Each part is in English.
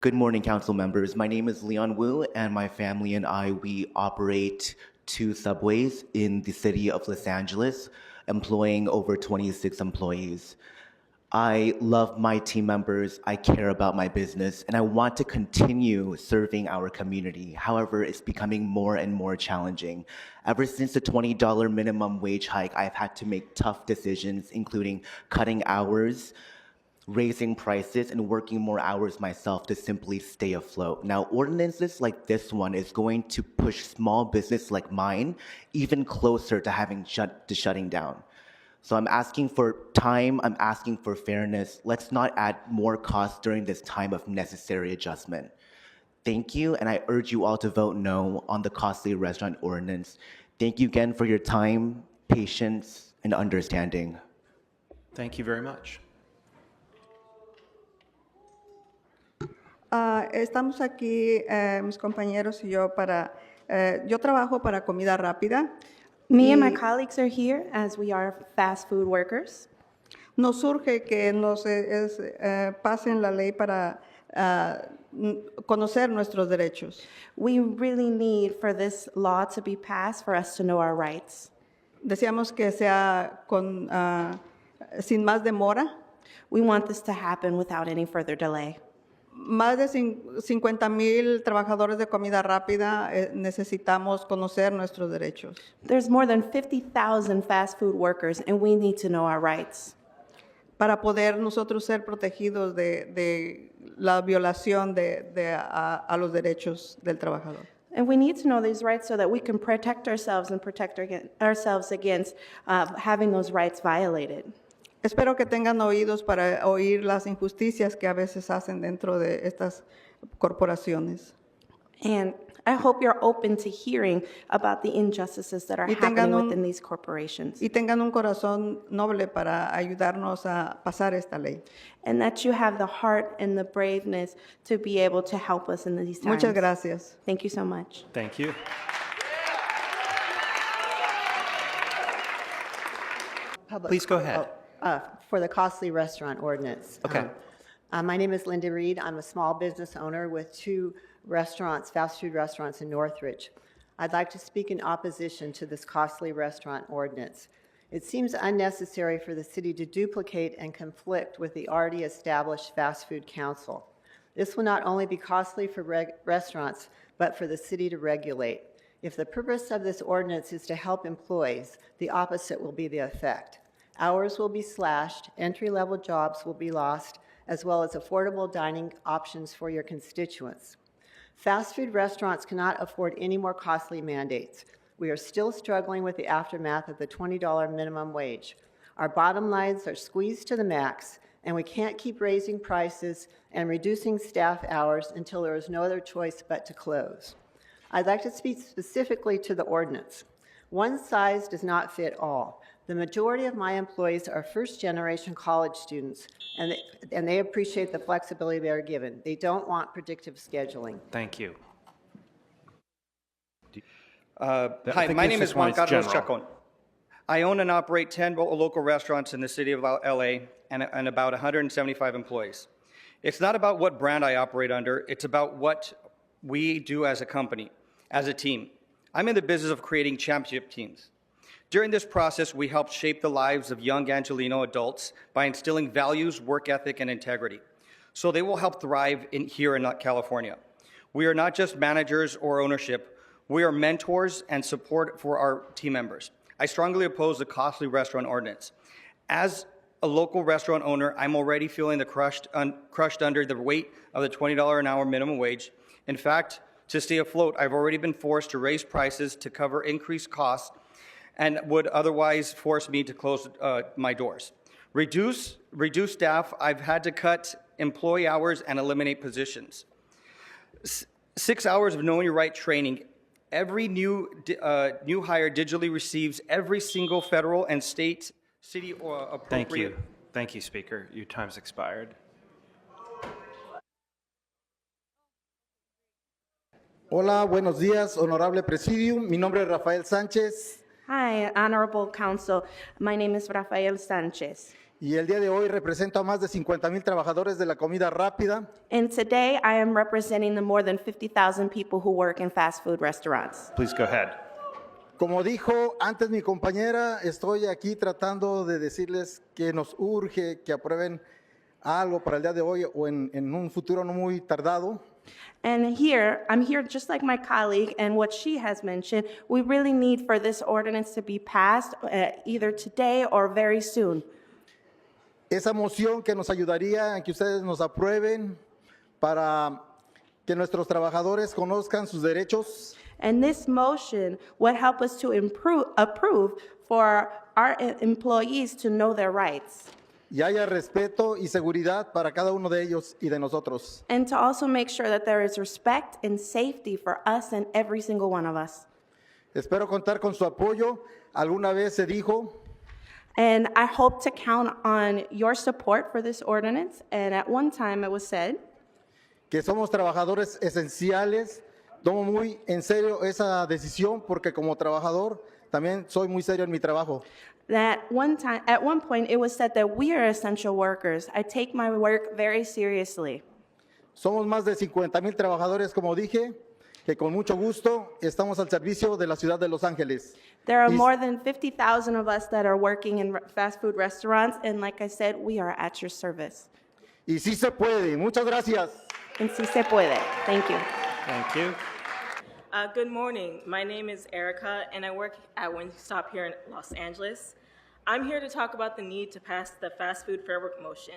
Good morning, council members. My name is Leon Wu, and my family and I, we operate 2 subways in the city of Los Angeles, employing over 26 employees. I love my team members, I care about my business, and I want to continue serving our community. However, it's becoming more and more challenging. Ever since the $20 minimum wage hike, I've had to make tough decisions, including cutting hours, raising prices, and working more hours myself to simply stay afloat. Now, ordinances like this one is going to push small business like mine even closer to shutting down. So I'm asking for time, I'm asking for fairness. Let's not add more costs during this time of necessary adjustment. Thank you, and I urge you all to vote no on the costly restaurant ordinance. Thank you again for your time, patience, and understanding. Thank you very much. Estamos aquí, mis compañeros y yo, yo trabajo para comida rápida. Me and my colleagues are here as we are fast food workers. Nos urge que nos pasen la ley para conocer nuestros derechos. We really need for this law to be passed for us to know our rights. Deseamos que sea sin más demora. We want this to happen without any further delay. Más de 50,000 trabajadores de comida rápida necesitamos conocer nuestros derechos. There's more than 50,000 fast food workers, and we need to know our rights. Para poder nosotros ser protegidos de la violación a los derechos del trabajador. And we need to know these rights so that we can protect ourselves and protect ourselves against having those rights violated. Espero que tengan oídos para oír las injusticias que a veces hacen dentro de estas corporaciones. And I hope you're open to hearing about the injustices that are happening within these corporations. Y tengan un corazón noble para ayudarnos a pasar esta ley. And that you have the heart and the braveness to be able to help us in these times. Muchas gracias. Thank you so much. Thank you. Please go ahead. For the costly restaurant ordinance. Okay. My name is Linda Reed. I'm a small business owner with 2 restaurants, fast food restaurants in Northridge. I'd like to speak in opposition to this costly restaurant ordinance. It seems unnecessary for the city to duplicate and conflict with the already established Fast Food Council. This will not only be costly for restaurants, but for the city to regulate. If the purpose of this ordinance is to help employees, the opposite will be the effect. Hours will be slashed, entry-level jobs will be lost, as well as affordable dining options for your constituents. Fast food restaurants cannot afford any more costly mandates. We are still struggling with the aftermath of the $20 minimum wage. Our bottom lines are squeezed to the max, and we can't keep raising prices and reducing staff hours until there is no other choice but to close. I'd like to speak specifically to the ordinance. One size does not fit all. The majority of my employees are first-generation college students, and they appreciate the flexibility they are given. They don't want predictive scheduling. Thank you. Hi, my name is Juan Carlos Chacon. I own and operate 10 local restaurants in the city of LA and about 175 employees. It's not about what brand I operate under, it's about what we do as a company, as a team. I'm in the business of creating championship teams. During this process, we help shape the lives of young Angelino adults by instilling values, work ethic, and integrity, so they will help thrive here in California. We are not just managers or ownership, we are mentors and support for our team members. I strongly oppose the costly restaurant ordinance. As a local restaurant owner, I'm already feeling the crushed under the weight of the $20 an hour minimum wage. In fact, to stay afloat, I've already been forced to raise prices to cover increased costs and would otherwise force me to close my doors. Reduce staff, I've had to cut employee hours and eliminate positions. 6 hours of knowing your right training. Every new hire digitally receives every single federal and state city appropriate. Thank you. Thank you, Speaker. Your time's expired. Hola, buenos días, honorable presidium. Mi nombre es Rafael Sánchez. Hi, Honorable Council. My name is Rafael Sanchez. y el día de hoy represento a más de 50,000 trabajadores de la comida rápida. And today I am representing the more than 50,000 people who work in fast food restaurants. Please go ahead. Como dijo antes mi compañera, estoy aquí tratando de decirles que nos urge que aprueben algo para el día de hoy o en un futuro no muy tardado. And I'm here just like my colleague, and what she has mentioned, we really need for this ordinance to be passed either today or very soon. Esa moción que nos ayudaría a que ustedes nos aprueben para que nuestros trabajadores conozcan sus derechos. And this motion would help us to approve for our employees to know their rights. Y haya respeto y seguridad para cada uno de ellos y de nosotros. And to also make sure that there is respect and safety for us and every single one of us. Espero contar con su apoyo. Alguna vez se dijo And I hope to count on your support for this ordinance. And at one time it was said que somos trabajadores esenciales. Tomo muy en serio esa decisión porque como trabajador también soy muy serio en mi trabajo. that at one point it was said that we are essential workers. I take my work very seriously. Somos más de 50,000 trabajadores, como dije, que con mucho gusto estamos al servicio de la ciudad de Los Ángeles. There are Y- more than 50,000 of us that are working in fast food restaurants, and like I said, we are at your service. Y sí se puede. Muchas gracias. And si se puede. Thank you. Thank you. Good morning. My name is Erica, and I work at Wingstop here in Los Angeles. I'm here to talk about the need to pass the fast food fair work motion.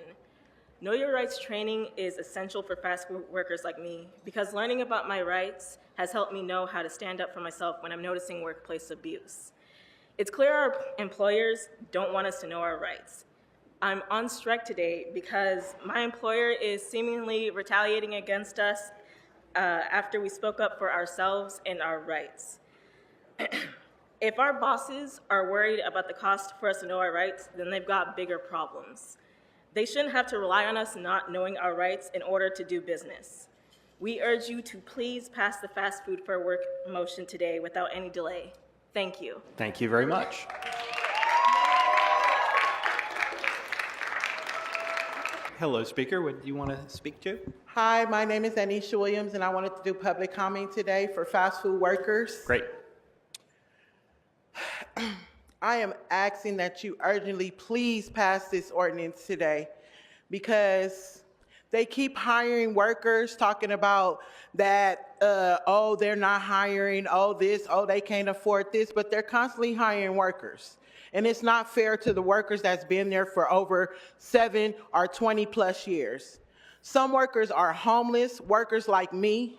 Know Your Rights training is essential for fast food workers like me because learning about my rights has helped me know how to stand up for myself when I'm noticing workplace abuse. It's clear our employers don't want us to know our rights. I'm on strike today because my employer is seemingly retaliating against us after we spoke up for ourselves and our rights. If our bosses are worried about the cost for us to know our rights, then they've got bigger problems. They shouldn't have to rely on us not knowing our rights in order to do business. We urge you to please pass the fast food fair work motion today without any delay. Thank you. Thank you very much. Hello, Speaker. What do you want to speak to? Hi, my name is Anisha Williams, and I wanted to do public comment today for fast food workers. Great. I am asking that you urgently please pass this ordinance today because they keep hiring workers talking about that, oh, they're not hiring, oh, this, oh, they can't afford this, but they're constantly hiring workers. And it's not fair to the workers that's been there for over 7 or 20 plus years. Some workers are homeless, workers like me.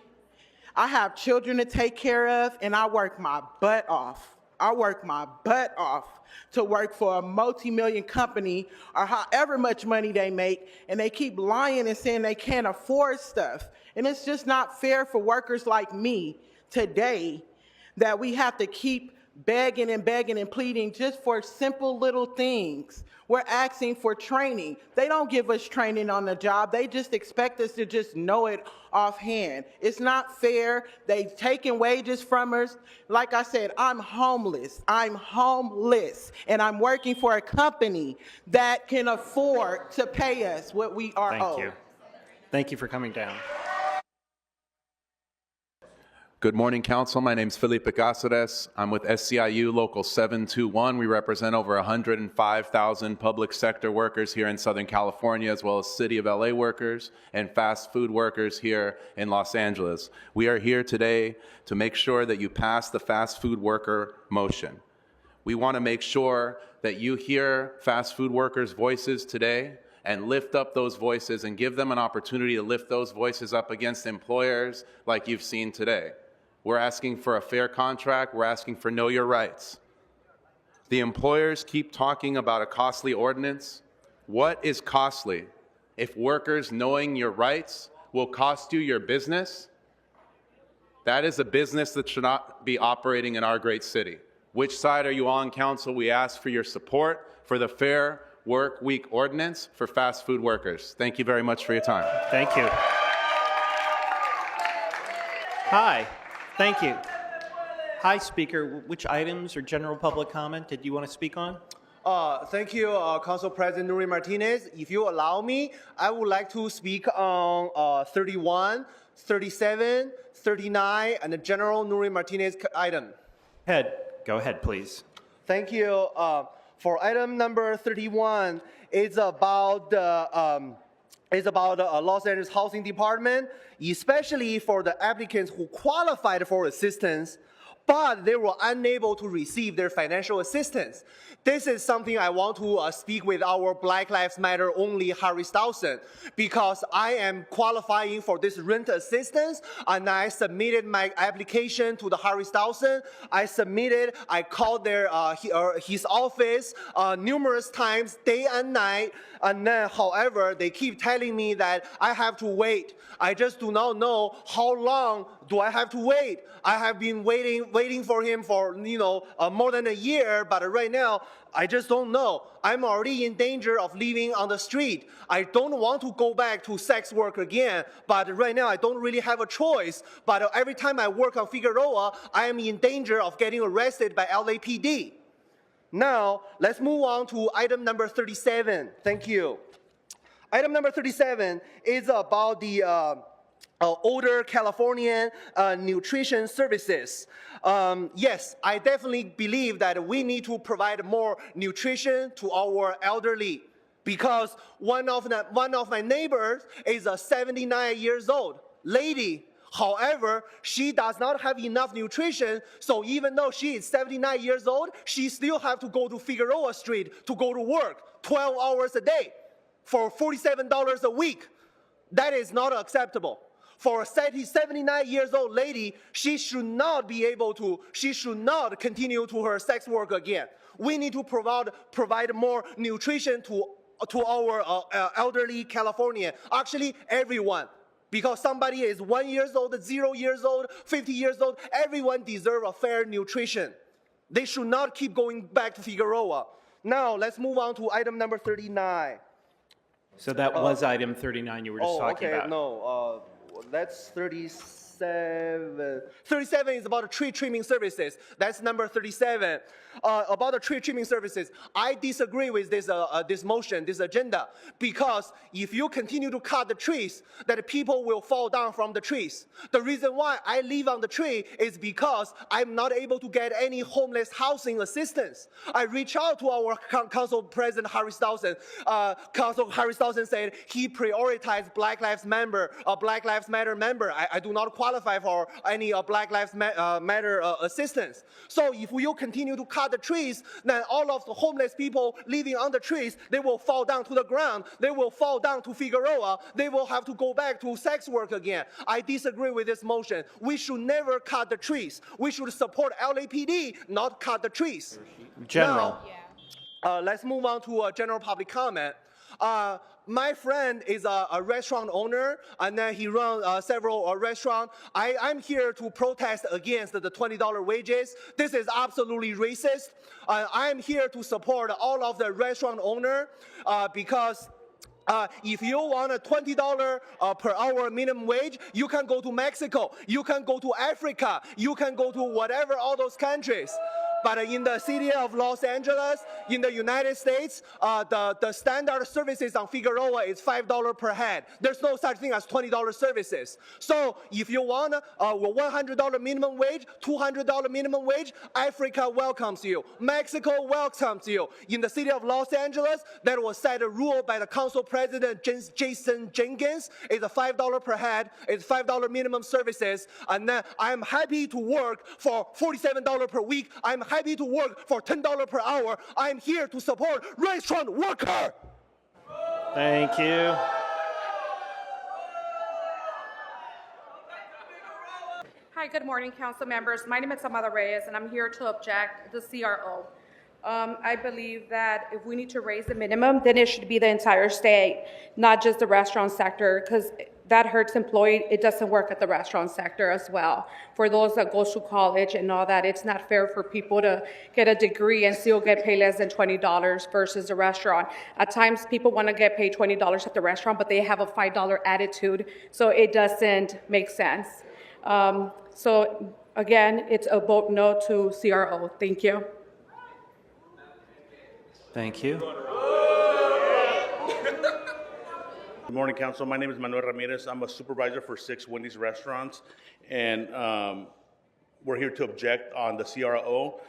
I have children to take care of, and I work my butt off. I work my butt off to work for a multi-million company or however much money they make, and they keep lying and saying they can't afford stuff. And it's just not fair for workers like me today that we have to keep begging and pleading just for simple little things. We're asking for training. They don't give us training on the job. They just expect us to just know it offhand. It's not fair. They've taken wages from us. Like I said, I'm homeless. I'm homeless. And I'm working for a company that can afford to pay us what we are owed. Thank you. Thank you for coming down. Good morning, Council. My name is Felipe Cáceres. I'm with SCIU Local 721. We represent over 105,000 public sector workers here in Southern California, as well as City of LA workers and fast food workers here in Los Angeles. We are here today to make sure that you pass the fast food worker motion. We want to make sure that you hear fast food workers' voices today and lift up those voices and give them an opportunity to lift those voices up against employers like you've seen today. We're asking for a fair contract. We're asking for know your rights. The employers keep talking about a costly ordinance. What is costly? If workers knowing your rights will cost you your business, that is a business that should not be operating in our great city. Which side are you on, Council? We ask for your support for the Fair Work Week ordinance for fast food workers. Thank you very much for your time. Thank you. Hi. Thank you. Hi, Speaker. Which items or general public comment did you want to speak on? Thank you, Council President Nuri Martinez. If you allow me, I would like to speak on 31, 37, 39, and the General Nuri Martinez item. Go ahead, please. Thank you. For item number 31, it's about the Los Angeles Housing Department, especially for the applicants who qualified for assistance, but they were unable to receive their financial assistance. This is something I want to speak with our Black Lives Matter only harris-dawson, because I am qualifying for this rent assistance, and I submitted my application to the harris-dawson. I called his office numerous times, day and night, and then, however, they keep telling me that I have to wait. I just do not know how long do I have to wait. I have been waiting for him for more than a year, but right now I just don't know. I'm already in danger of living on the street. I don't want to go back to sex work again, but right now I don't really have a choice. But every time I work on Figueroa, I am in danger of getting arrested by LAPD. Now, let's move on to item number 37. Thank you. Item number 37 is about the older Californian nutrition services. Yes, I definitely believe that we need to provide more nutrition to our elderly, because one of my neighbors is a 79 years old lady. However, she does not have enough nutrition, so even though she is 79 years old, she still have to go to Figueroa Street to go to work 12 hours a day for $47 a week. That is not acceptable. For a 79 years old lady, she should not continue to her sex work again. We need to provide more nutrition to our elderly Californian, actually everyone. Because somebody is 1 year old, 0 years old, 50 years old, everyone deserves a fair nutrition. They should not keep going back to Figueroa. Now, let's move on to item number 39. So that was item 39 you were just talking about. No, that's 37. 37 is about tree trimming services. That's number 37. About the tree trimming services, I disagree with this motion, this agenda, because if you continue to cut the trees, that people will fall down from the trees. The reason why I live on the tree is because I'm not able to get any homeless housing assistance. I reached out to our Council President harris-dawson. Council harris-dawson said he prioritized Black Lives Matter member. I do not qualify for any Black Lives Matter assistance. So if you continue to cut the trees, then all of the homeless people living on the trees, they will fall down to the ground. They will fall down to Figueroa. They will have to go back to sex work again. I disagree with this motion. We should never cut the trees. We should support LAPD, not cut the trees. General. Now, let's move on to general public comment. My friend is a restaurant owner, and then he runs several restaurants. I'm here to protest against the $20 wages. This is absolutely racist. I'm here to support all of the restaurant owner because if you want a $20 per hour minimum wage, you can go to Mexico, you can go to Africa, you can go to whatever, all those countries. But in the city of Los Angeles, in the United States, the standard services on Figueroa is $5 per head. There's no such thing as $20 services. So if you want a $100 minimum wage, $200 minimum wage, Africa welcomes you. Mexico welcomes you. In the city of Los Angeles, there was set a rule by the Council President Jason Jenkins. It's a $5 per head. It's $5 minimum services. And then I'm happy to work for $47 per week. I'm happy to work for $10 per hour. I'm here to support restaurant worker. Thank you. Hi, good morning, council members. My name is Amada Reyes, and I'm here to object the CRO. I believe that if we need to raise the minimum, then it should be the entire state, not just the restaurant sector, because that hurts employees. It doesn't work at the restaurant sector as well. For those that go to college and all that, it's not fair for people to get a degree and still get paid less than $20 versus a restaurant. At times, people want to get paid $20 at the restaurant, but they have a $5 attitude, so it doesn't make sense. So again, it's a vote no to CRO. Thank you. Thank you. Good morning, Council. My name is Manuel Ramirez. I'm a supervisor for 6 Wendy's restaurants, and we're here to object on the CRO.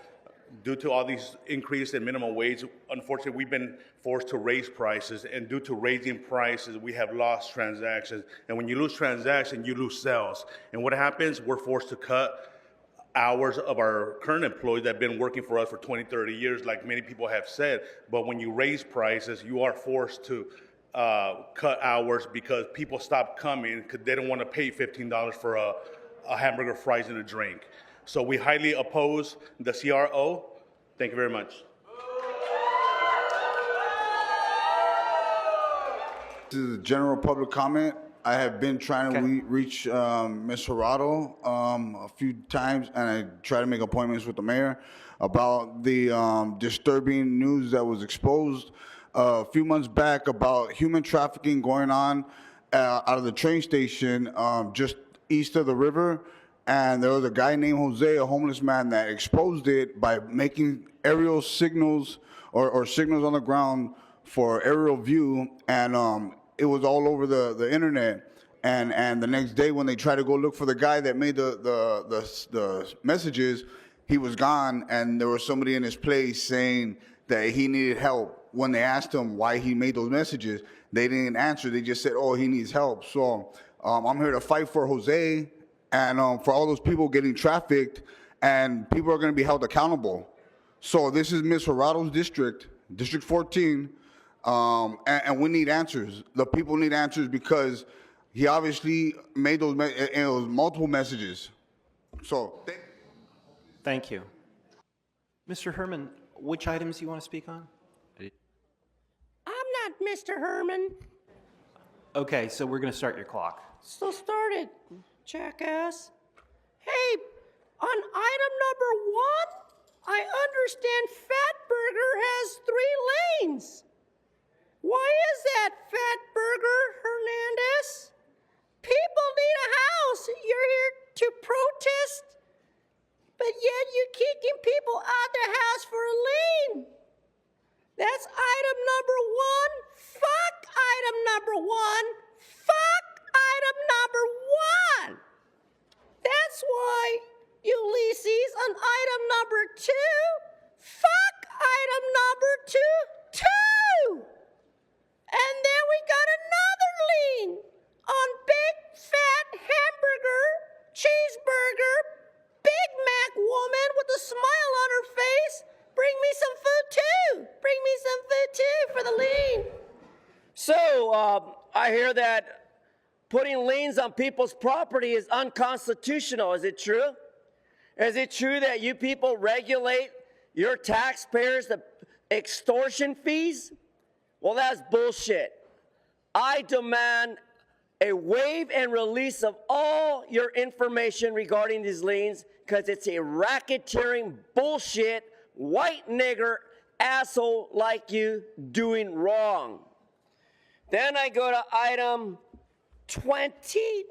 Due to all these increase in minimum wage, unfortunately, we've been forced to raise prices, and due to raising prices, we have lost transactions. And when you lose transactions, you lose sales. And what happens? We're forced to cut hours of our current employees that have been working for us for 20, 30 years, like many people have said. But when you raise prices, you are forced to cut hours because people stop coming because they don't want to pay $15 for a hamburger, fries, and a drink. So we highly oppose the CRO. Thank you very much. This is a general public comment. I have been trying to reach Ms. Gerardo a few times, and I try to make appointments with the mayor about the disturbing news that was exposed a few months back about human trafficking going on out of the train station just east of the river. And there was a guy named Jose, a homeless man, that exposed it by making aerial signals or signals on the ground for aerial view. And it was all over the internet. And the next day when they tried to go look for the guy that made the messages, he was gone. And there was somebody in his place saying that he needed help. When they asked him why he made those messages, they didn't answer. They just said, oh, he needs help. So I'm here to fight for Jose and for all those people getting trafficked, and people are going to be held accountable. So this is Ms. Gerardo's district, District 14, and we need answers. The people need answers because he obviously made those multiple messages. So Thank you. Mr. Herman, which items do you want to speak on? I'm not Mr. Herman. Okay, so we're going to start your clock. So start it, jackass. Hey, on item number 1, I understand Fatburger has 3 lanes. Why is that, Fatburger Hernandez? People need a house. You're here to protest, but yet you're kicking people out their house for a lane. That's item number 1. Fuck item number 1. Fuck item number 1. That's why, you leases, on item number 2, fuck item number 2. And then we got another lien on Big Fat Hamburger, Cheeseburger, Big Mac Woman with a smile on her face. Bring me some food too. Bring me some food too for the lien. So, I hear that putting liens on people's property is unconstitutional. Is it true? Is it true that you people regulate your taxpayers' extortion fees? Well, that's bullshit. I demand a waive and release of all your information regarding these liens because it's a racketeering bullshit, white nigger asshole like you doing wrong. Then I go to item 29.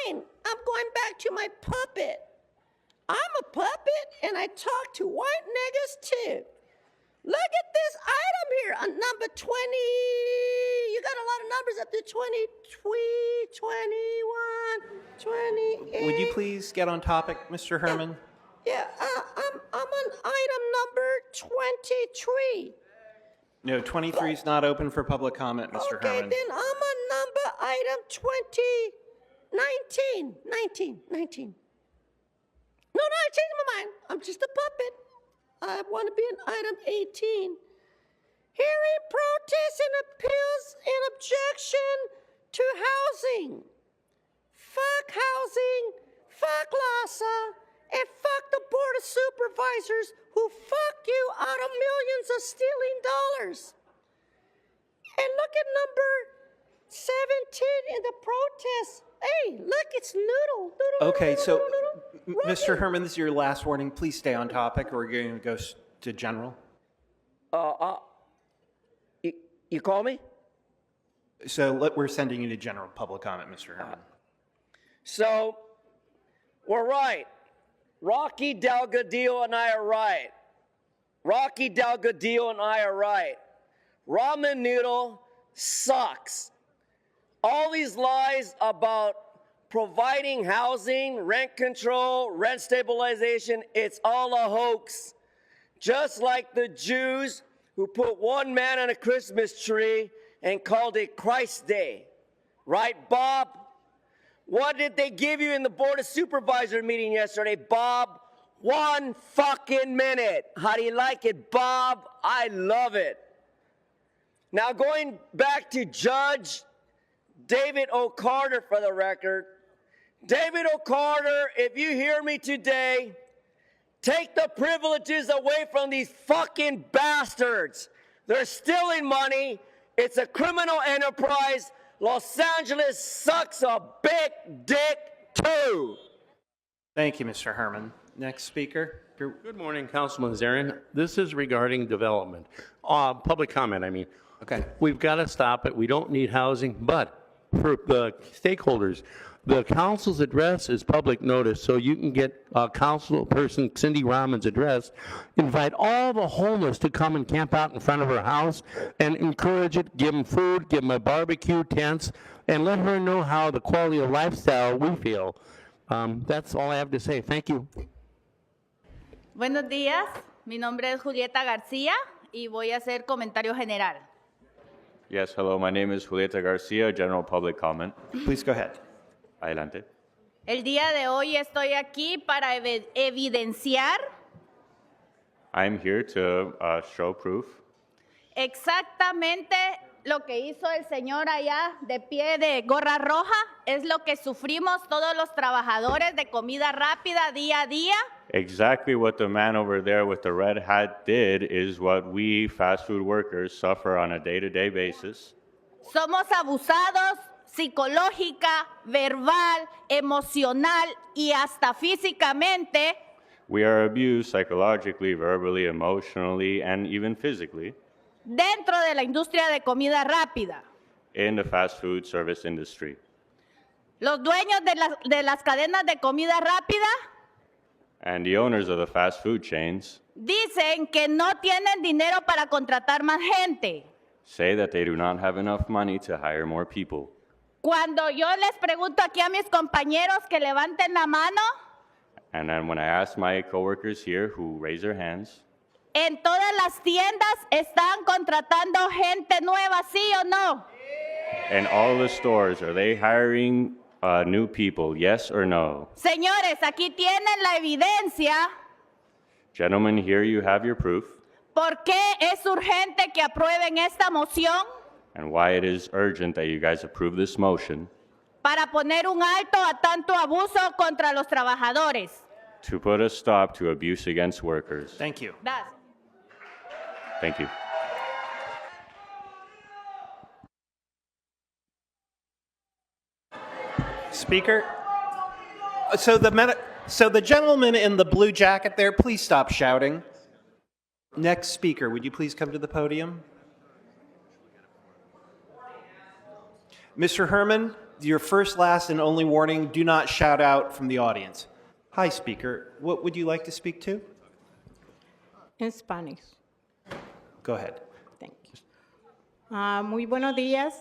I'm going back to my puppet. I'm a puppet and I talk to white niggas too. Look at this item here on number 20. You got a lot of numbers up to 20, 21, 28. Would you please get on topic, Mr. Herman? Yeah, I'm on item number 23. No, 23 is not open for public comment, Mr. Okay, Herman. then I'm on number item 19. No, I changed my mind. I'm just a puppet. I want to be in item 18. Hearing protests and appeals in objection to housing. Fuck housing, fuck LASA, and fuck the Board of Supervisors who fuck you out of millions of stealing dollars. And look at number 17 in the protest. Hey, look, it's Noodle. Okay, so, Noodle. Mr. Herman, this is your last warning. Please stay on topic, or we're going to go to general. You call me? So we're sending you to general public comment, Mr. Herman. So, we're right. Rocky Delgadillo and I are right. Rocky Delgadillo and I are right. Ramen noodle sucks. All these lies about providing housing, rent control, rent stabilization, it's all a hoax. Just like the Jews who put one man on a Christmas tree and called it Christ Day. Right, Bob? What did they give you in the Board of Supervisor meeting yesterday, Bob? 1 fucking minute. How do you like it, Bob? I love it. Now, going back to Judge David O'Carter for the record. David O'Carter, if you hear me today, take the privileges away from these fucking bastards. They're stealing money. It's a criminal enterprise. Los Angeles sucks a big dick too. Thank you, Mr. Herman. Next speaker. Good morning, Councilman Zarin. This is regarding development. Public comment, I mean. Okay. We've got to stop it. We don't need housing, but for the stakeholders, the council's address is public notice, so you can get councilperson Cindy Rahman's address, invite all the homeless to come and camp out in front of her house and encourage it, give them food, give them a barbecue, tents, and let her know how the quality of lifestyle we feel. That's all I have to say. Thank you. Buenos días, mi nombre es Julieta García y voy a hacer comentario general. Yes, hello, my name is Julieta Garcia, general public comment. Please go ahead. Adelante. El día de hoy estoy aquí para evidenciar I'm here to show proof exactamente lo que hizo el señor allá de pie de gorra roja, es lo que sufrimos todos los trabajadores de comida rápida día a día. exactly what the man over there with the red hat did is what we fast food workers suffer on a day-to-day basis. Somos abusados psicológica, verbal, emocional y hasta físicamente We are abused psychologically, verbally, emotionally, and even physically dentro de la industria de comida rápida. in the fast food service industry. Los dueños de las cadenas de comida rápida And the owners of the fast food chains dicen que no tienen dinero para contratar más gente. say that they do not have enough money to hire more people. Cuando yo les pregunto aquí a mis compañeros que levanten la mano, And then when I ask my coworkers here who raise their hands, en todas las tiendas están contratando gente nueva, ¿sí o no? in all the stores, are they hiring new people, yes or no? Señores, aquí tienen la evidencia. Gentlemen, here you have your proof ¿Por qué es urgente que aprueben esta moción? and why it is urgent that you guys approve this motion Para poner un alto a tanto abuso contra los trabajadores. to put a stop to abuse against workers. Thank you. Gracias. Thank you. Speaker. So the gentleman in the blue jacket there, please stop shouting. Next speaker, would you please come to the podium? Mr. Herman, your first, last, and only warning, do not shout out from the audience. Hi, speaker. What would you like to speak to? En Spanish. Go ahead. Thank you. Muy buenos días.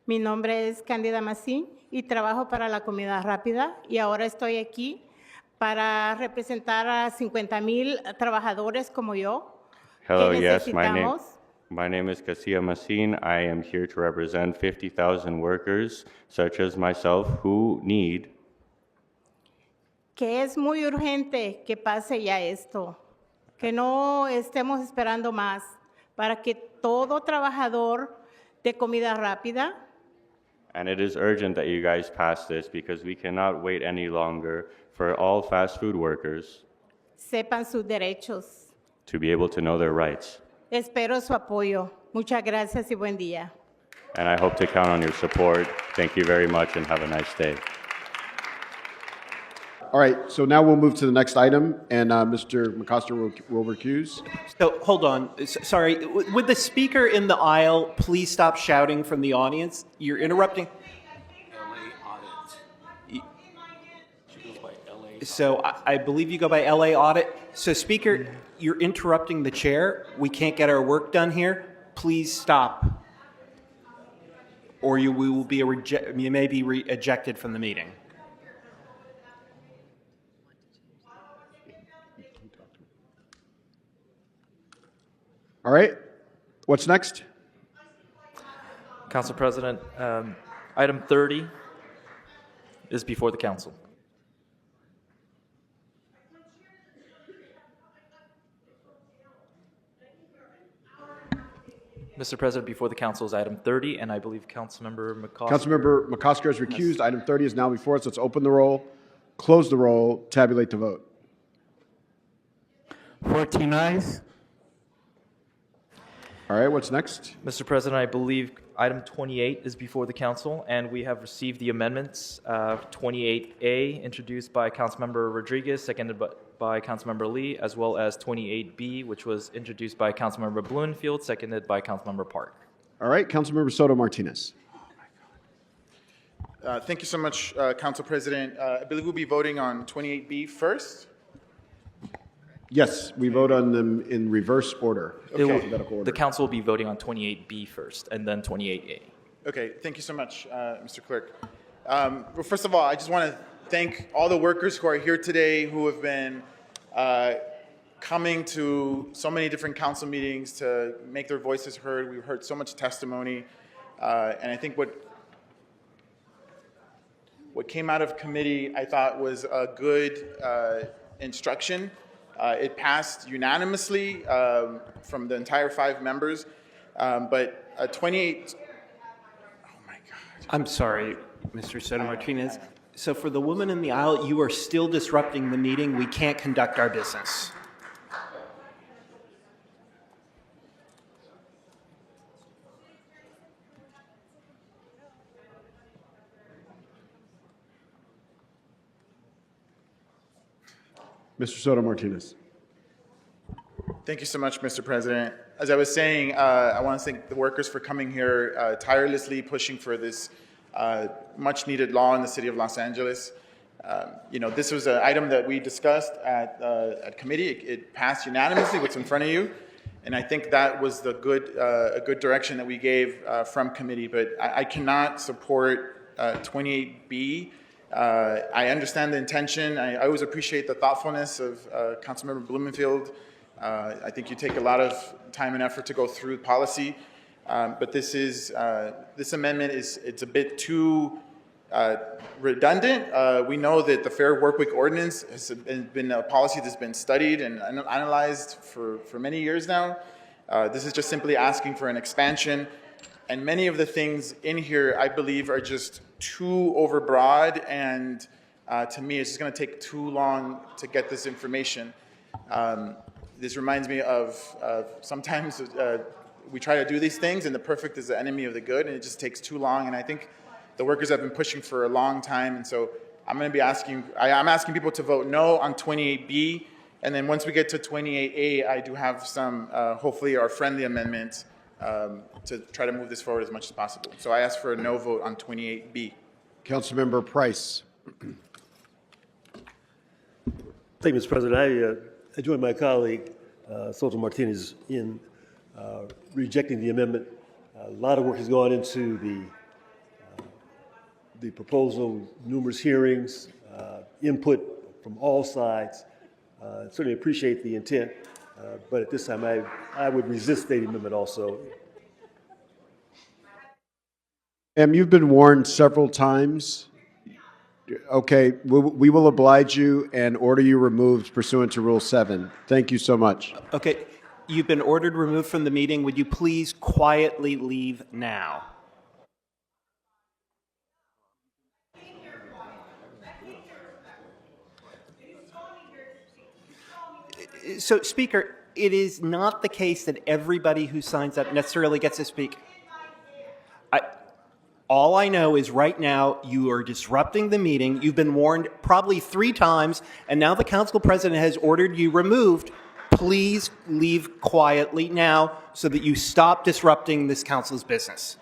Mi nombre es Cándida Macín y trabajo para la comida rápida y ahora estoy aquí para representar a 50,000 trabajadores como yo. Hello, que yes, necesitamos. my name is Casilla Masin. I am here to represent 50,000 workers, such as myself, who need Que es muy urgente que pase ya esto, que no estemos esperando más para que todo trabajador de comida rápida And it is urgent that you guys pass this because we cannot wait any longer for all fast food workers sepan sus derechos. to be able to know their rights. Espero su apoyo. Muchas gracias y buen día. And I hope to count on your support. Thank you very much and have a nice day. All right, so now we'll move to the next item, and Mr. McCoster will recuse. So hold on. Sorry. Would the speaker in the aisle please stop shouting from the audience? You're interrupting. So I believe you go by LA Audit. So Speaker, you're interrupting the chair. We can't get our work done here. Please stop. Or you may be ejected from the meeting. All right. What's next? Council President, item 30 is before the council. Mr. President, before the council is item 30, and I believe Councilmember McCosker. Councilmember McCosker is recused. Item 30 is now before us. Let's open the roll, close the roll, tabulate the vote. 14 ayes. All right, what's next? Mr. President, I believe item 28 is before the council, and we have received the amendments. 28A, introduced by Councilmember Rodriguez, seconded by Councilmember Lee, as well as 28B, which was introduced by Councilmember Blumenfield, seconded by Councilmember Park. All right, Councilmember Soto-Martinez. Thank you so much, Council President. I believe we'll be voting on 28B first. Yes, we vote on them in reverse order. Alphabetical order. The council will be voting on 28B first, and then 28A. Okay, thank you so much, Mr. Clerk. Well, first of all, I just want to thank all the workers who are here today who have been coming to so many different council meetings to make their voices heard. We've heard so much testimony, and I think what came out of committee, I thought, was a good instruction. It passed unanimously from the entire 5 members, but 28. Oh my God! I'm sorry, Mr. Soto-Martinez. So for the woman in the aisle, you are still disrupting the meeting. We can't conduct our business. Mr. Soto-Martinez. Thank you so much, Mr. President. As I was saying, I want to thank the workers for coming here, tirelessly pushing for this much-needed law in the city of Los Angeles. This was an item that we discussed at committee. It passed unanimously, what's in front of you, and I think that was a good direction that we gave from committee. But I cannot support 28B. I understand the intention. I always appreciate the thoughtfulness of Councilmember Blumenfield. I think you take a lot of time and effort to go through policy, but this amendment it's a bit too redundant. We know that the Fair Workweek Ordinance has been a policy that's been studied and analyzed for many years now. This is just simply asking for an expansion, and many of the things in here, I believe, are just too overbroad, and to me, it's just going to take too long to get this information. This reminds me of sometimes we try to do these things, and the perfect is the enemy of the good, and it just takes too long. And I think the workers have been pushing for a long time, and so I'm going to be asking. I'm asking people to vote no on 28B, and then once we get to 28A, I do have some hopefully our friendly amendments to try to move this forward as much as possible. So I ask for a no vote on 28B. Councilmember Price. Thank you, Mr. President. I join my colleague, Soto-Martinez, in rejecting the amendment. A lot of work has gone into the proposal, numerous hearings, input from all sides. Certainly appreciate the intent, but at this time I would resist the amendment also. You've been warned several times. Okay, we will oblige you and order you removed pursuant to Rule 7. Thank you so much. Okay, you've been ordered removed from the meeting. Would you please quietly leave now? So, Speaker, it is not the case that everybody who signs up necessarily gets to speak. All I know is right now you are disrupting the meeting. You've been warned probably 3 times, and now the council president has ordered you removed. Please leave quietly now so that you stop disrupting this council's business.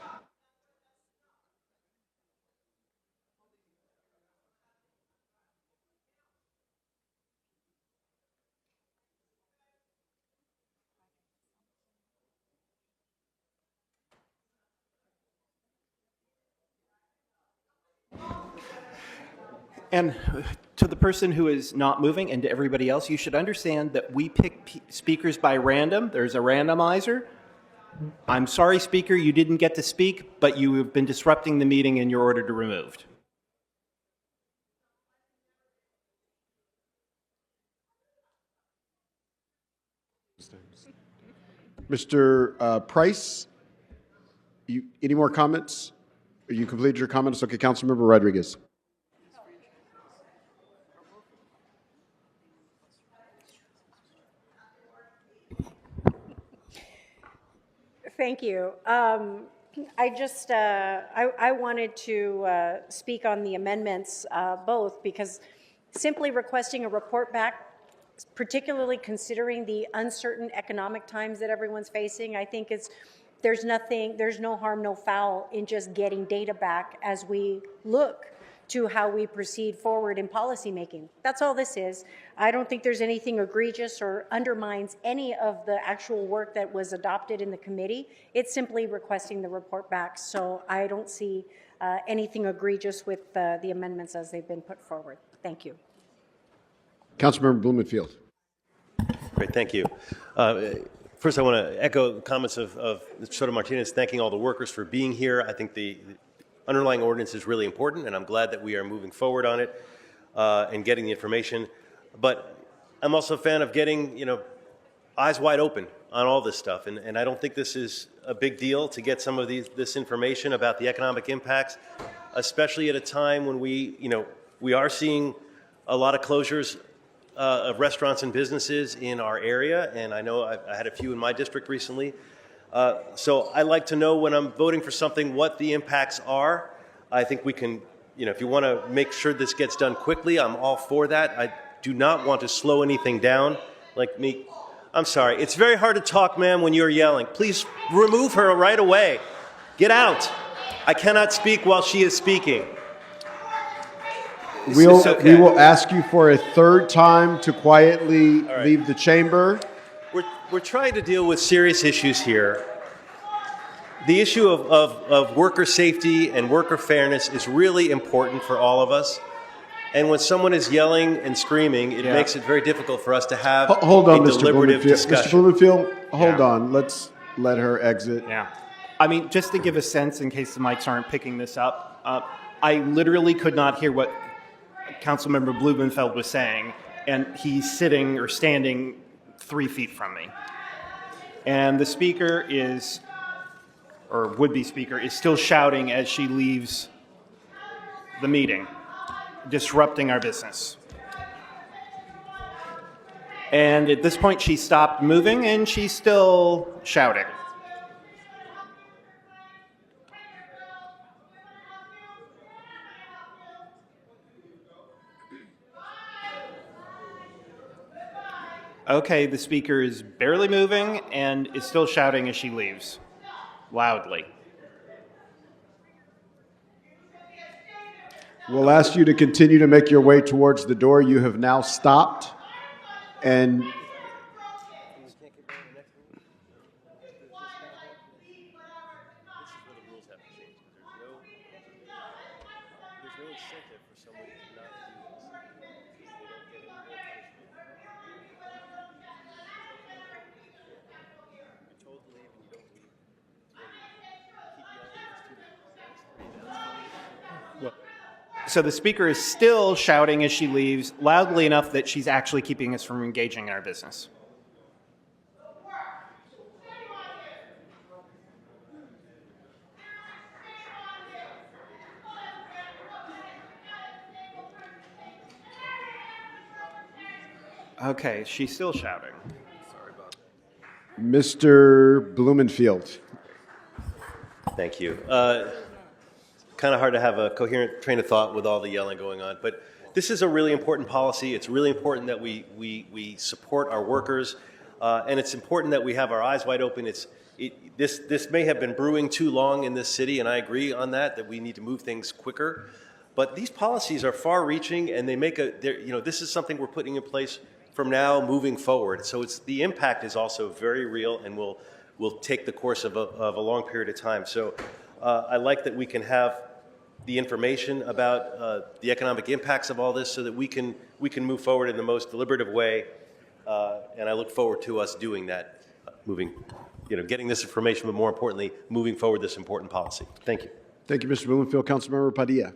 And to the person who is not moving and to everybody else, you should understand that we pick speakers by random. There's a randomizer. I'm sorry, speaker, you didn't get to speak, but you have been disrupting the meeting and you're ordered removed. Mr. Price, any more comments? You completed your comments? Okay, Councilmember Rodriguez. Thank you. I just I wanted to speak on the amendments both because simply requesting a report back, particularly considering the uncertain economic times that everyone's facing, I think there's no harm, no foul in just getting data back as we look to how we proceed forward in policymaking. That's all this is. I don't think there's anything egregious or undermines any of the actual work that was adopted in the committee. It's simply requesting the report back. So I don't see anything egregious with the amendments as they've been put forward. Thank you. Councilmember Blumenfield. Great, thank you. First, I want to echo the comments of Soto-Martinez, thanking all the workers for being here. I think the underlying ordinance is really important, and I'm glad that we are moving forward on it and getting the information. But I'm also a fan of getting, eyes wide open on all this stuff. And I don't think this is a big deal to get some of this information about the economic impacts, especially at a time when we are seeing a lot of closures of restaurants and businesses in our area. And I know I had a few in my district recently. So I like to know when I'm voting for something what the impacts are. I think we can, if you want to make sure this gets done quickly, I'm all for that. I do not want to slow anything down like me. I'm sorry. It's very hard to talk, ma'am, when you're yelling. Please remove her right away. Get out. I cannot speak while she is speaking. We will ask you for a third time to quietly leave the chamber. We're trying to deal with serious issues here. The issue of worker safety and worker fairness is really important for all of us. And when someone is yelling and screaming, it makes it very difficult for us to have a deliberative discussion. Mr. Blumenfield, hold on. Let's let her exit. Yeah. I mean, just to give a sense, in case the mics aren't picking this up, I literally could not hear what Councilmember Blumenfeld was saying, and he's sitting or standing 3 feet from me. And the speaker is, or would-be speaker, is still shouting as she leaves the meeting, disrupting our business. And at this point, she stopped moving, and she's still shouting. Okay, the speaker is barely moving and is still shouting as she leaves, loudly. We'll ask you to continue to make your way towards the door. You have now stopped, and So the speaker is still shouting as she leaves, loudly enough that she's actually keeping us from engaging in our business. Okay, she's still shouting. Sorry about that. Mr. Blumenfield. Thank you. Kind of hard to have a coherent train of thought with all the yelling going on, but this is a really important policy. It's really important that we support our workers, and it's important that we have our eyes wide open. This may have been brewing too long in this city, and I agree on that we need to move things quicker. But these policies are far-reaching, and they make this is something we're putting in place from now moving forward. So the impact is also very real, and will take the course of a long period of time. So I like that we can have the information about the economic impacts of all this so that we can move forward in the most deliberative way. And I look forward to us doing that, getting this information, but more importantly, moving forward this important policy. Thank you. Thank you, Mr. Blumenfield. Councilmember Padilla.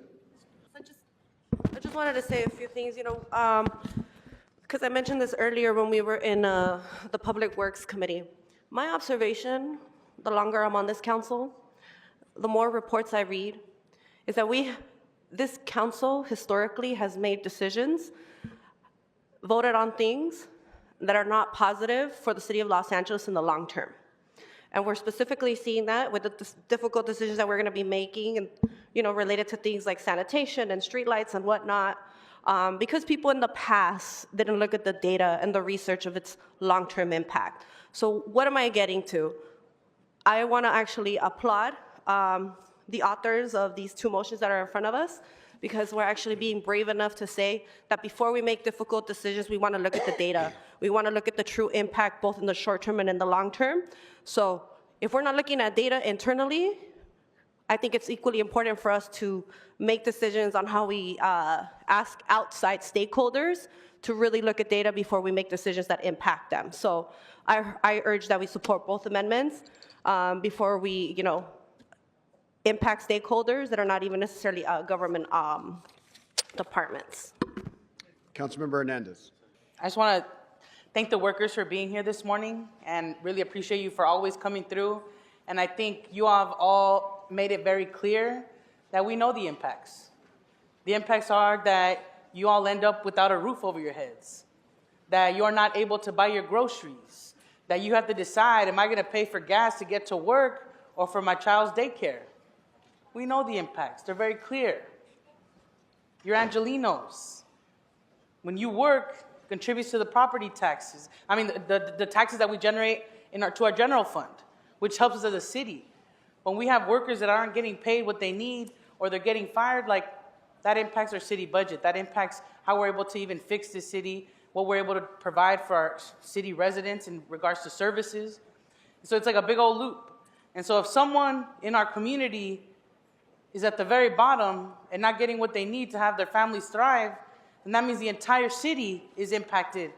I just wanted to say a few things, because I mentioned this earlier when we were in the Public Works Committee. My observation, the longer I'm on this council, the more reports I read, is that this council historically has made decisions, voted on things that are not positive for the city of Los Angeles in the long term. And we're specifically seeing that with the difficult decisions that we're going to be making, and related to things like sanitation and streetlights and whatnot, because people in the past didn't look at the data and the research of its long-term impact. So what am I getting to? I want to actually applaud the authors of these two motions that are in front of us, because we're actually being brave enough to say that before we make difficult decisions, we want to look at the data. We want to look at the true impact, both in the short term and in the long term. So if we're not looking at data internally, I think it's equally important for us to make decisions on how we ask outside stakeholders to really look at data before we make decisions that impact them. So I urge that we support both amendments before we, impact stakeholders that are not even necessarily government departments. Councilmember Hernandez. I just want to thank the workers for being here this morning and really appreciate you for always coming through. And I think you all have all made it very clear that we know the impacts. The impacts are that you all end up without a roof over your heads, that you are not able to buy your groceries, that you have to decide, am I going to pay for gas to get to work or for my child's daycare? We know the impacts. They're very clear. You're Angelinos. When you work, it contributes to the property taxes. I mean, the taxes that we generate to our general fund, which helps us as a city. When we have workers that aren't getting paid what they need, or they're getting fired, that impacts our city budget. That impacts how we're able to even fix the city, what we're able to provide for our city residents in regards to services. So it's like a big old loop. And so if someone in our community is at the very bottom and not getting what they need to have their families thrive, then that means the entire city is impacted,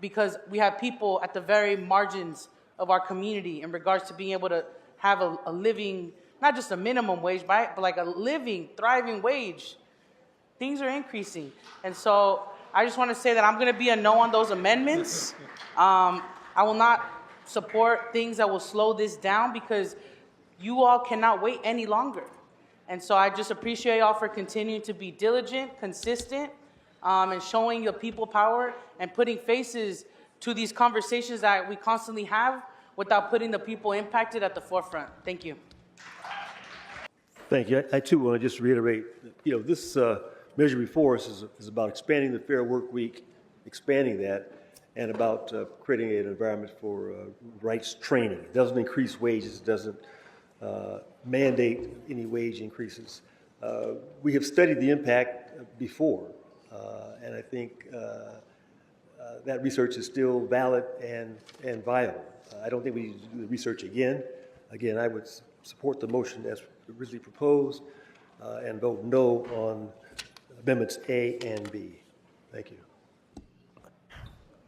because we have people at the very margins of our community in regards to being able to have a living, not just a minimum wage, but like a living, thriving wage. Things are increasing. And so I just want to say that I'm going to be a no on those amendments. I will not support things that will slow this down, because you all cannot wait any longer. And so I just appreciate y'all for continuing to be diligent, consistent, and showing your people power and putting faces to these conversations that we constantly have without putting the people impacted at the forefront. Thank you. Thank you. I too want to just reiterate, this measure before us is about expanding the Fair Work Week, expanding that, and about creating an environment for rights training. It doesn't increase wages, it doesn't mandate any wage increases. We have studied the impact before, and I think that research is still valid and viable. I don't think we need to do the research again. Again, I would support the motion as originally proposed and vote no on amendments A and B. Thank you.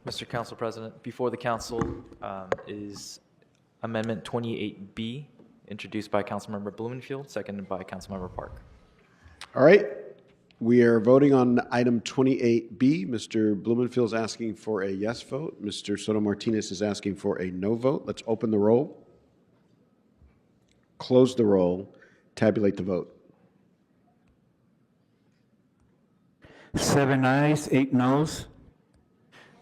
Mr. Council President, before the council is Amendment 28B, introduced by Councilmember Blumenfield, seconded by Councilmember Park. All right. We are voting on item 28B. Mr. Blumenfield is asking for a yes vote. Mr. Soto-Martinez is asking for a no vote. Let's open the roll, close the roll, tabulate the vote. 7 ayes, 8 noes.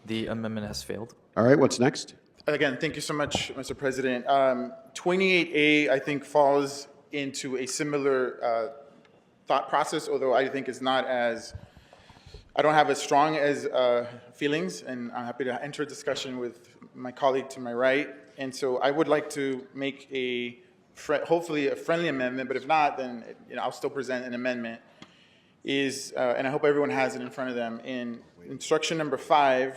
The amendment has failed. All right, what's next? Again, thank you so much, Mr. President. 28A, I think, falls into a similar thought process, although I think it's not as, I don't have as strong as feelings, and I'm happy to enter a discussion with my colleague to my right. And so I would like to make hopefully a friendly amendment, but if not, then I'll still present an amendment. And I hope everyone has it in front of them. In instruction number 5,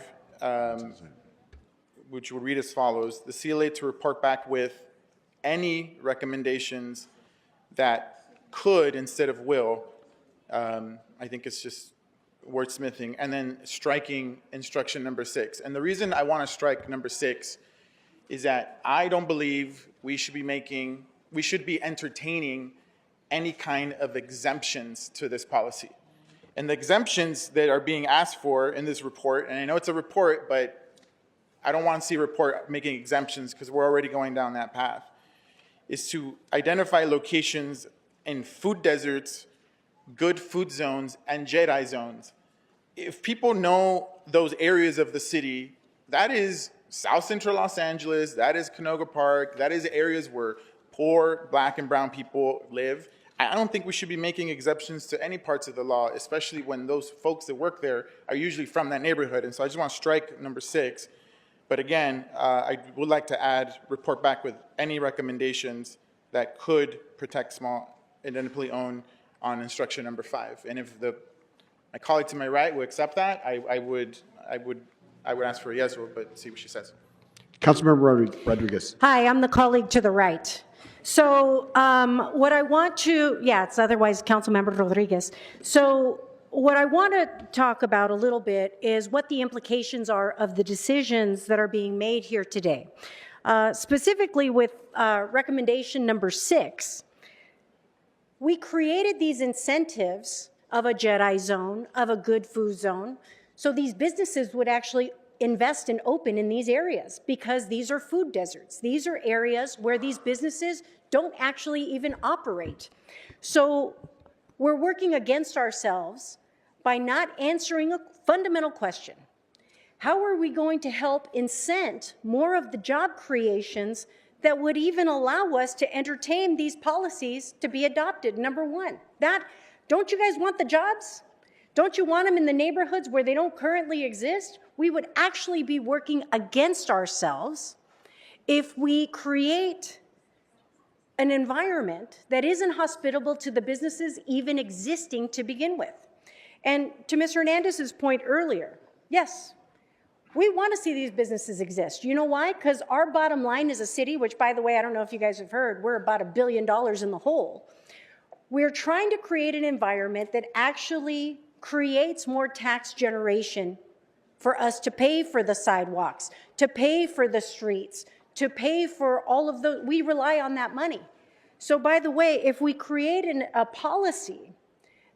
which would read as follows: the CLA to report back with any recommendations that could instead of will. I think it's just wordsmithing, and then striking instruction number 6. And the reason I want to strike number 6 is that I don't believe we should be entertaining any kind of exemptions to this policy. And the exemptions that are being asked for in this report, and I know it's a report, but I don't want to see a report making exemptions because we're already going down that path, is to identify locations in food deserts, good food zones, and Jedi zones. If people know those areas of the city, that is South Central Los Angeles, that is Canoga Park, that is areas where poor black and brown people live. I don't think we should be making exceptions to any parts of the law, especially when those folks that work there are usually from that neighborhood. And so I just want to strike number 6. But again, I would like to add, report back with any recommendations that could protect small, independently owned on instruction number 5. And if my colleague to my right would accept that, I would ask for a yes vote, but see what she says. Councilmember Rodriguez. Hi, I'm the colleague to the right. So what I want to, it's otherwise Councilmember Rodriguez. So what I want to talk about a little bit is what the implications are of the decisions that are being made here today. Specifically with recommendation number 6, we created these incentives of a Jedi zone, of a good food zone, so these businesses would actually invest and open in these areas because these are food deserts. These are areas where these businesses don't actually even operate. So we're working against ourselves by not answering a fundamental question. How are we going to help incent more of the job creations that would even allow us to entertain these policies to be adopted? Number one, don't you guys want the jobs? Don't you want them in the neighborhoods where they don't currently exist? We would actually be working against ourselves if we create an environment that isn't hospitable to the businesses even existing to begin with. And to Ms. Hernandez's point earlier, yes, we want to see these businesses exist. You know why? Because our bottom line as a city, which by the way, I don't know if you guys have heard, we're about $1 billion in the hole. We're trying to create an environment that actually creates more tax generation for us to pay for the sidewalks, to pay for the streets, to pay for all of the, we rely on that money. So by the way, if we create a policy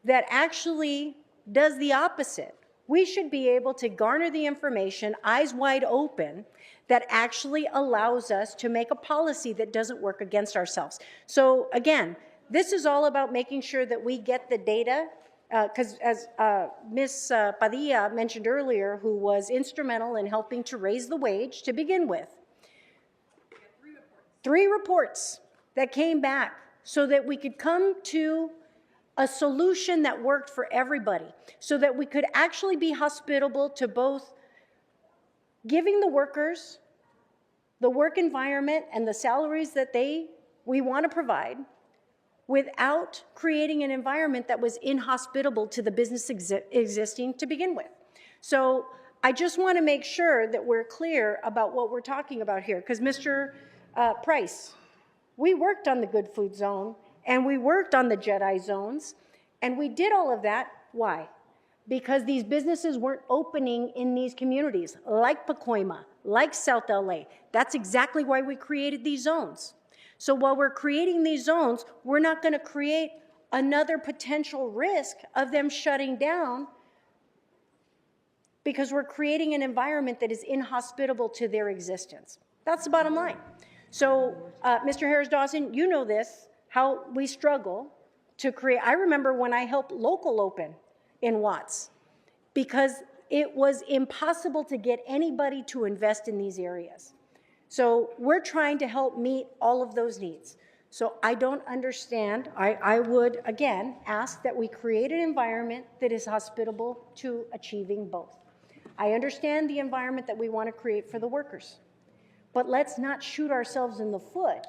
that actually does the opposite, we should be able to garner the information, eyes wide open, that actually allows us to make a policy that doesn't work against ourselves. So again, this is all about making sure that we get the data, because as Ms. Padilla mentioned earlier, who was instrumental in helping to raise the wage to begin with, 3 reports that came back so that we could come to a solution that worked for everybody, so that we could actually be hospitable to both giving the workers the work environment and the salaries that we want to provide without creating an environment that was inhospitable to the business existing to begin with. So I just want to make sure that we're clear about what we're talking about here, because Mr. Price, we worked on the good food zone and we worked on the Jedi zones, and we did all of that. Why? Because these businesses weren't opening in these communities, like Pacoima, like South LA. That's exactly why we created these zones. So while we're creating these zones, we're not going to create another potential risk of them shutting down because we're creating an environment that is inhospitable to their existence. That's the bottom line. So, Mr. Harris-Dawson, you know this, how we struggle to create. I remember when I helped Local open in Watts because it was impossible to get anybody to invest in these areas. So we're trying to help meet all of those needs. So I don't understand. I would, again, ask that we create an environment that is hospitable to achieving both. I understand the environment that we want to create for the workers, but let's not shoot ourselves in the foot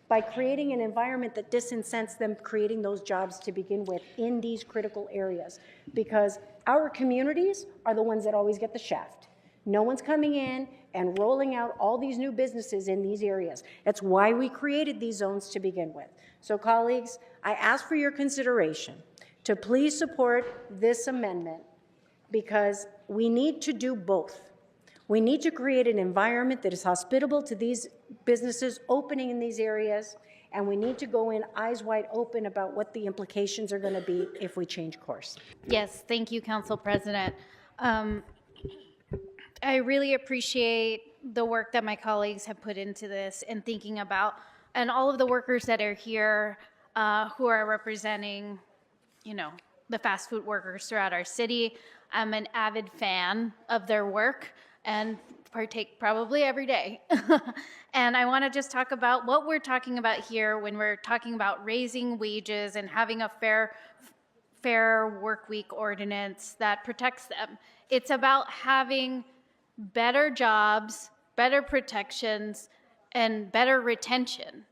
by creating an environment that disincents them creating those jobs to begin with in these critical areas, because our communities are the ones that always get the shaft. No one's coming in and rolling out all these new businesses in these areas. That's why we created these zones to begin with. So colleagues, I ask for your consideration to please support this amendment because we need to do both. We need to create an environment that is hospitable to these businesses opening in these areas, and we need to go in eyes wide open about what the implications are going to be if we change course. Yes, thank you, Council President. I really appreciate the work that my colleagues have put into this and thinking about, and all of the workers that are here who are representing, the fast food workers throughout our city. I'm an avid fan of their work and partake probably every day. And I want to just talk about what we're talking about here when we're talking about raising wages and having a fair work week ordinance that protects them. It's about having better jobs, better protections, and better retention.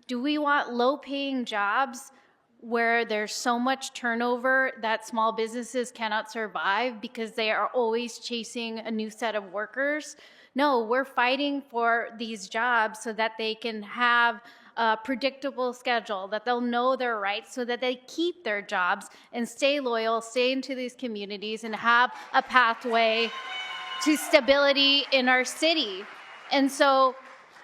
Do we want low-paying jobs where there's so much turnover that small businesses cannot survive because they are always chasing a new set of workers? No, we're fighting for these jobs so that they can have a predictable schedule, that they'll know their rights so that they keep their jobs and stay loyal, stay into these communities, and have a pathway to stability in our city. And so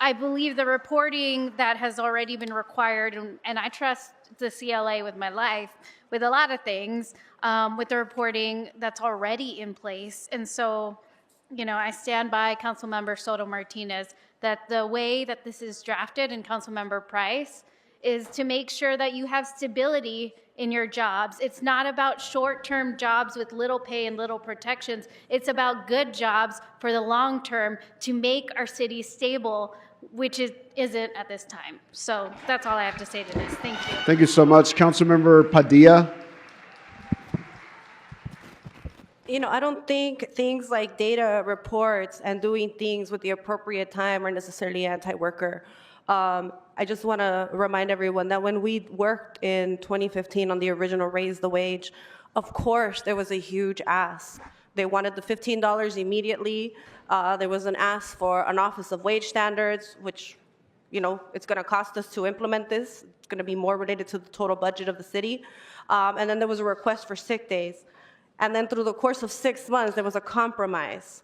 I believe the reporting that has already been required, and I trust the CLA with my life, with a lot of things, with the reporting that's already in place. And so, I stand by Councilmember Soto-Martinez that the way that this is drafted, and Councilmember Price, is to make sure that you have stability in your jobs. It's not about short-term jobs with little pay and little protections. It's about good jobs for the long term to make our city stable, which isn't at this time. So that's all I have to say to this. Thank you. Thank you so much. Councilmember Padilla. I don't think things like data reports and doing things with the appropriate time are necessarily anti-worker. I just want to remind everyone that when we worked in 2015 on the original Raise the Wage, of course there was a huge ask. They wanted the $15 immediately. There was an ask for an Office of Wage Standards, which, it's going to cost us to implement this. It's going to be more related to the total budget of the city. And then there was a request for sick days. And then through the course of 6 months, there was a compromise.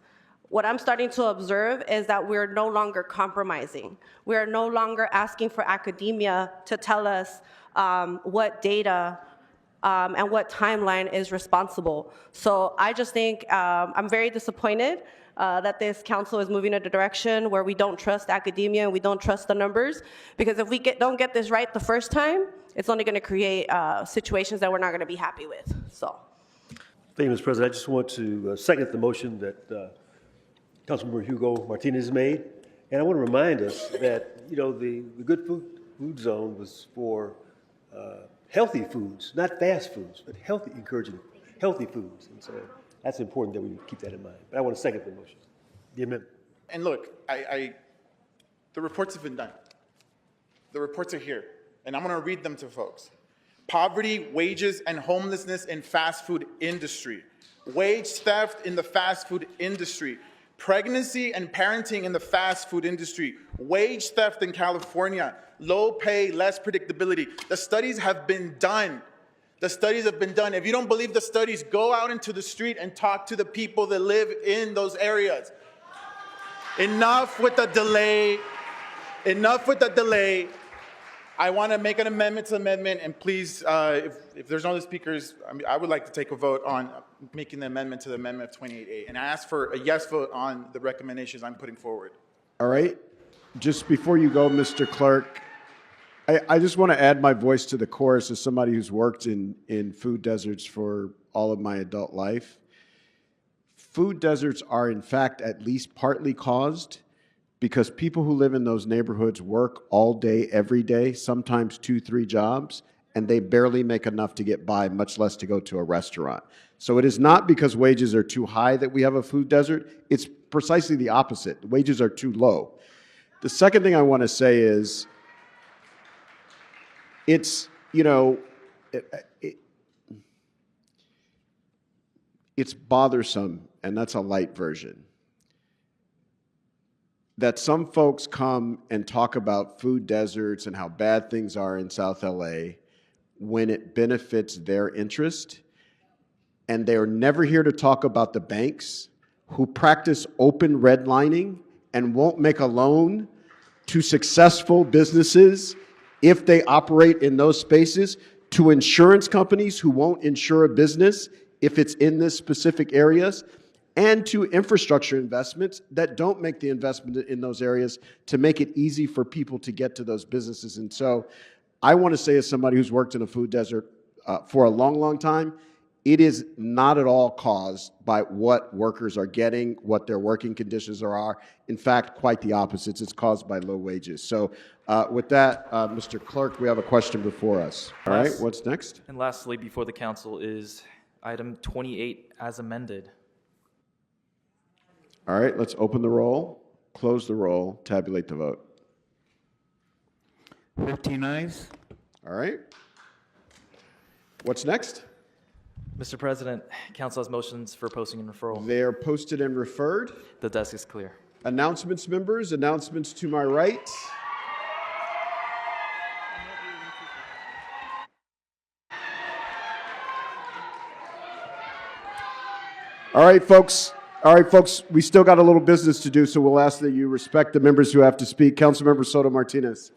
What I'm starting to observe is that we're no longer compromising. We are no longer asking for academia to tell us what data and what timeline is responsible. So I just think I'm very disappointed that this council is moving in a direction where we don't trust academia and we don't trust the numbers, because if we don't get this right the first time, it's only going to create situations that we're not going to be happy with. So. Thank you, Mr. President. I just want to second the motion that Councilmember Hugo Martinez made. And I want to remind us that, the good food zone was for healthy foods, not fast foods, but encouraging healthy foods. And so that's important that we keep that in mind. But I want to second the motion, the amendment. And look, the reports have been done. The reports are here, and I'm going to read them to folks. Poverty, wages, and homelessness in fast food industry. Wage theft in the fast food industry. Pregnancy and parenting in the fast food industry. Wage theft in California. Low pay, less predictability. The studies have been done. The studies have been done. If you don't believe the studies, go out into the street and talk to the people that live in those areas. Enough with the delay. Enough with the delay. I want to make an amendment to the amendment, and please, if there's no other speakers, I would like to take a vote on making the amendment to the amendment of 28A, and I ask for a yes vote on the recommendations I'm putting forward. All right. Just before you go, Mr. Clerk, I just want to add my voice to the chorus as somebody who's worked in food deserts for all of my adult life. Food deserts are, in fact, at least partly caused because people who live in those neighborhoods work all day, every day, sometimes 2-3 jobs, and they barely make enough to get by, much less to go to a restaurant. So it is not because wages are too high that we have a food desert. It's precisely the opposite. Wages are too low. The second thing I want to say is, it's bothersome, and that's a light version, that some folks come and talk about food deserts and how bad things are in South LA when it benefits their interest. And they are never here to talk about the banks who practice open redlining and won't make a loan to successful businesses if they operate in those spaces, to insurance companies who won't insure a business if it's in this specific areas, and to infrastructure investments that don't make the investment in those areas to make it easy for people to get to those businesses. And so I want to say, as somebody who's worked in a food desert for a long, long time, it is not at all caused by what workers are getting, what their working conditions are. In fact, quite the opposite. It's caused by low wages. So with that, Mr. Clerk, we have a question before us. All right, what's next? And lastly, before the council is item 28 as amended. All right, let's open the roll, close the roll, tabulate the vote. 15 ayes. All right. What's next? Mr. President, council has motions for posting and referral. They are posted and referred. The desk is clear. Announcements, members. Announcements to my right. All right, folks. We still got a little business to do, so we'll ask that you respect the members who have to speak. Councilmember soto-martinez.